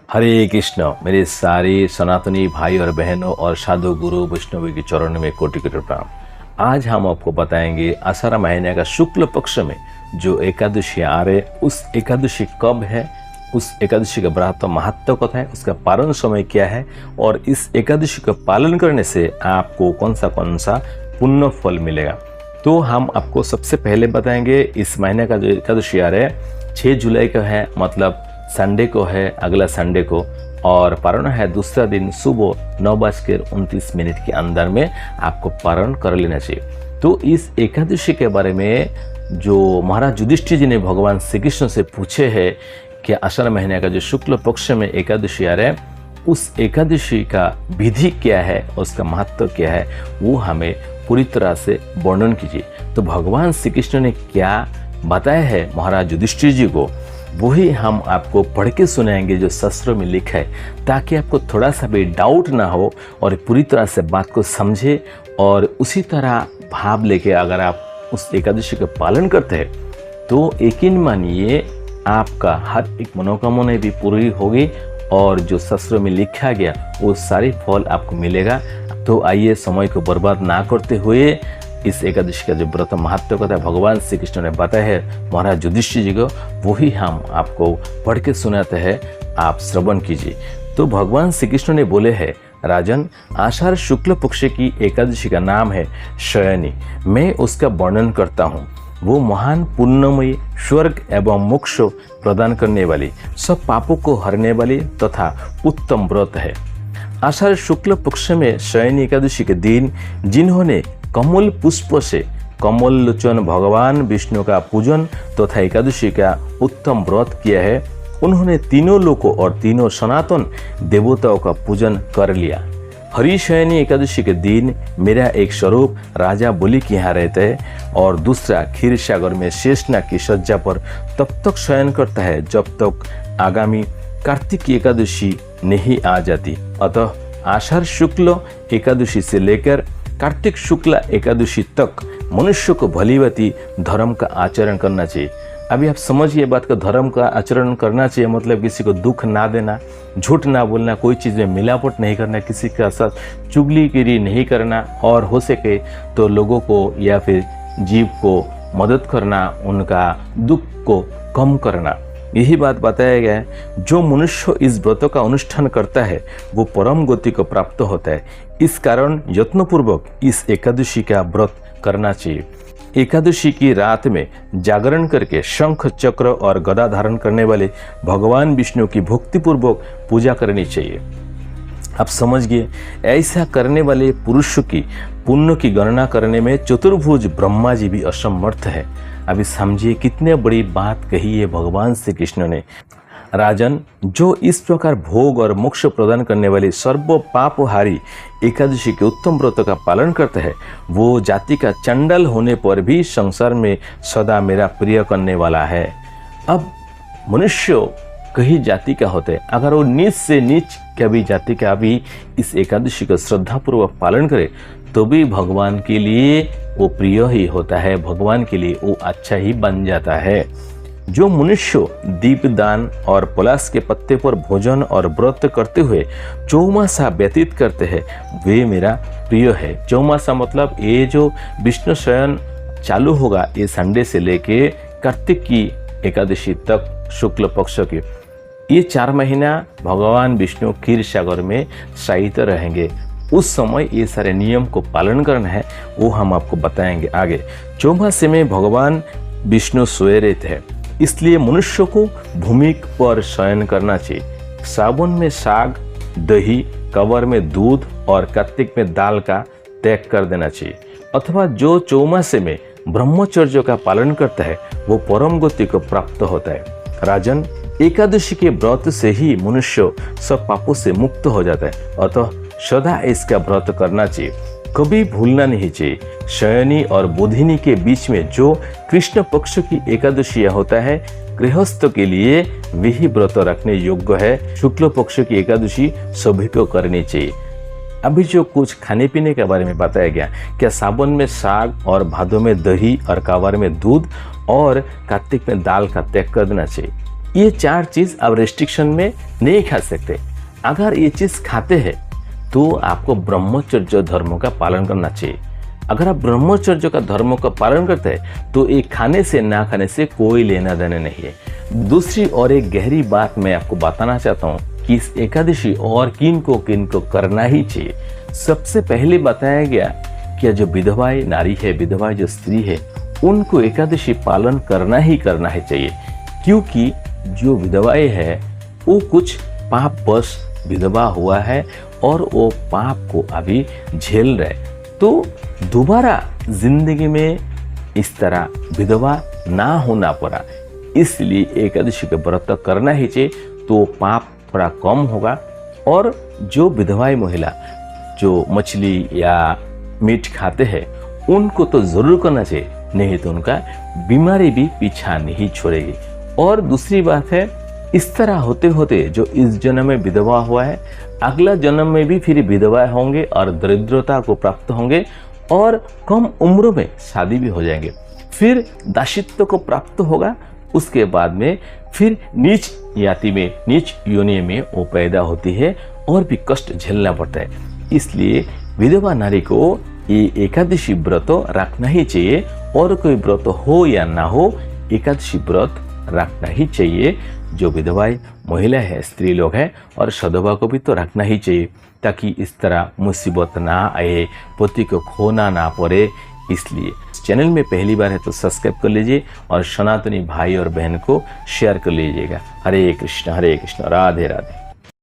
हरे कृष्ण। मेरे सारे सनातनी भाई और बहनों और साधु गुरु वैष्णवी के चरणों में कोटि कोटि प्रणाम। आज हम आपको बताएंगे आषाढ़ महीने का शुक्ल पक्ष में जो एकादशी आ रहे, उस एकादशी कब है, उस एकादशी का व्रत महत्व कथा है, उसका पालन समय क्या है और इस एकादशी का पालन करने से आपको कौन सा पुण्य फल मिलेगा। तो हम आपको सबसे पहले बताएंगे इस महीने का जो एकादशी आ रहा है 6 जुलाई का है, मतलब संडे को है, अगला संडे को, और पारण है दूसरा दिन सुबह 9:29 के अंदर में आपको पारण कर लेना चाहिए। तो इस एकादशी के बारे में जो महाराज युधिष्ठिर जी ने भगवान श्री कृष्ण से पूछे है कि आषाढ़ महीने का जो शुक्ल पक्ष में एकादशी आ रहा है, उस एकादशी का विधि क्या है, उसका महत्व क्या है, वो हमें पूरी तरह से वर्णन कीजिए। तो भगवान श्री कृष्ण ने क्या बताया है महाराज युधिष्ठिर जी को, वही हम आपको पढ़ के सुनाएंगे जो शास्त्रों में लिखा है, ताकि आपको थोड़ा सा भी डाउट ना हो और पूरी तरह से बात को समझे और उसी तरह भाव लेके अगर आप उस एकादशी का पालन करते हैं तो यकीन मानिए आपका हर एक मनोकामना भी पूरी होगी और जो शास्त्रों में लिखा गया वो सारी फल आपको मिलेगा। तो आइए समय को बर्बाद ना करते हुए इस एकादशी का जो व्रत महत्व कथा भगवान श्री कृष्ण ने बताया है महाराज युधिष्ठिर जी को, वही हम आपको पढ़ के सुनाते हैं, आप श्रवण कीजिए। तो भगवान श्री कृष्ण ने बोले हैं, राजन, आषाढ़ शुक्ल पक्ष की एकादशी का नाम है शयनी। मैं उसका वर्णन करता हूँ। वो महान पुण्यमयी, स्वर्ग एवं मोक्ष प्रदान करने वाली, सब पापों को हरने वाली तथा उत्तम व्रत है। आषाढ़ शुक्ल पक्ष में शयनी एकादशी के दिन जिन्होंने कमल पुष्प से कमल लोचन भगवान विष्णु का पूजन तथा एकादशी का उत्तम व्रत किया है, उन्होंने तीनों लोकों और तीनों सनातन देवताओं का पूजन कर लिया। हरिशयनी एकादशी के दिन मेरा एक स्वरूप राजा बलि के यहाँ रहता है और दूसरा क्षीर सागर में शेषनाग की सज्जा पर तब तक शयन करता है जब तक आगामी कार्तिक एकादशी नहीं आ जाती। अतः आषाढ़ शुक्ल एकादशी से लेकर कार्तिक शुक्ला एकादशी तक मनुष्य को भलीभांति धर्म का आचरण करना चाहिए। अभी आप समझिए बात का, धर्म का आचरण करना चाहिए मतलब किसी को दुख ना देना, झूठ ना बोलना, कोई चीज़ में मिलावट नहीं करना, किसी के साथ चुगलीगिरी नहीं करना और हो सके तो लोगों को या फिर जीव को मदद करना, उनका दुख को कम करना, यही बात बताया गया है। जो मनुष्य इस व्रत का अनुष्ठान करता है वो परम गति को प्राप्त होता है। इस कारण यत्नपूर्वक इस एकादशी का व्रत करना चाहिए। एकादशी की रात में जागरण करके शंख चक्र और गदा धारण करने वाले भगवान विष्णु की भक्तिपूर्वक पूजा करनी चाहिए। आप समझ गए, ऐसा करने वाले पुरुष की पुण्य की गणना करने में चतुर्भुज ब्रह्मा जी भी असमर्थ है। अभी समझिए कितने बड़ी बात कही है भगवान श्री कृष्ण ने। राजन, जो इस प्रकार भोग और मोक्ष प्रदान करने वाली सर्व पापहारी एकादशी के उत्तम व्रत का पालन करता है, वो जाति का चंडाल होने पर भी संसार में सदा मेरा प्रिय करने वाला है। अब मनुष्य कई जाति का होता है, अगर वो नीच से नीच कभी जाति का भी इस एकादशी का श्रद्धापूर्वक पालन करे तो भी भगवान के लिए वो प्रिय ही होता है, भगवान के लिए वो अच्छा ही बन जाता है। जो मनुष्य दीपदान और पलाश के पत्ते पर भोजन और व्रत करते हुए चौमासा व्यतीत करते हैं वे मेरा प्रिय है। चौमासा मतलब ये जो विष्णु शयन चालू होगा ये संडे से लेके कार्तिक की एकादशी तक शुक्ल पक्ष के, ये 4 महीना भगवान विष्णु क्षीर सागर में शायित रहेंगे। उस समय ये सारे नियम को पालन करना है, वो हम आपको बताएंगे आगे। चौमासे में भगवान विष्णु सोए रहते हैं, इसलिए मनुष्य को भूमि पर शयन करना चाहिए। सावन में साग, दही, कवर में दूध और कार्तिक में दाल का त्याग कर देना चाहिए। अथवा जो चौमासे में ब्रह्मचर्य का पालन करता है वो परम गति को प्राप्त होता है। राजन, एकादशी के व्रत से ही मनुष्य सब पापों से मुक्त हो जाता है, अतः सदा इसका व्रत करना चाहिए, कभी भूलना नहीं चाहिए। शयनी और बोधिनी के बीच में जो कृष्ण पक्ष की एकादशी होता है, गृहस्थ के लिए वही व्रत रखने योग्य है। शुक्ल पक्ष की एकादशी सभी को करनी चाहिए। अभी जो कुछ खाने पीने के बारे में बताया गया, क्या सावन में साग और भादों में दही और कांवर में दूध और कार्तिक में दाल का त्याग कर देना चाहिए। ये 4 चीज आप रेस्ट्रिक्शन में नहीं खा सकते। अगर ये चीज खाते हैं तो आपको ब्रह्मचर्य धर्म का पालन करना चाहिए। अगर आप ब्रह्मचर्य का धर्म का पालन करते हैं तो ये खाने से ना खाने से कोई लेना देना नहीं है। दूसरी और एक गहरी बात मैं आपको बताना चाहता हूँ कि इस एकादशी और किन को करना ही चाहिए। सबसे पहले बताया गया कि जो विधवाएं नारी है, विधवा जो स्त्री है, उनको एकादशी पालन करना ही चाहिए, क्योंकि जो विधवाएं है वो कुछ पाप बस विधवा हुआ है और वो पाप को अभी झेल रहे, तो दोबारा जिंदगी में इस तरह विधवा ना होना पड़ा, इसलिए एकादशी का व्रत करना ही चाहिए, तो पाप थोड़ा कम होगा। और जो विधवाएं महिला जो मछली या मीट खाते हैं उनको तो जरूर करना चाहिए, नहीं तो उनका बीमारी भी पीछा नहीं छोड़ेगी। और दूसरी बात है, इस तरह होते होते जो इस जन्म में विधवा हुआ है, अगला जन्म में भी फिर विधवा होंगे और दरिद्रता को प्राप्त होंगे और कम उम्र में शादी भी हो जाएंगे, फिर दासित्व को प्राप्त होगा। उसके बाद में फिर नीच जाति में, नीच योनि में वो पैदा होती है और भी कष्ट झेलना पड़ता है। इसलिए विधवा नारी को ये एकादशी व्रत रखना ही चाहिए, और कोई व्रत हो या ना हो एकादशी व्रत रखना ही चाहिए। जो विधवाएं महिला है, स्त्री लोग हैं, और सधवा को भी तो रखना ही चाहिए, ताकि इस तरह मुसीबत ना आए, पति को खोना ना पड़े। इसलिए चैनल में पहली बार है तो सब्सक्राइब कर लीजिए और सनातनी भाई और बहन को शेयर कर लीजिएगा। हरे कृष्ण राधे राधे।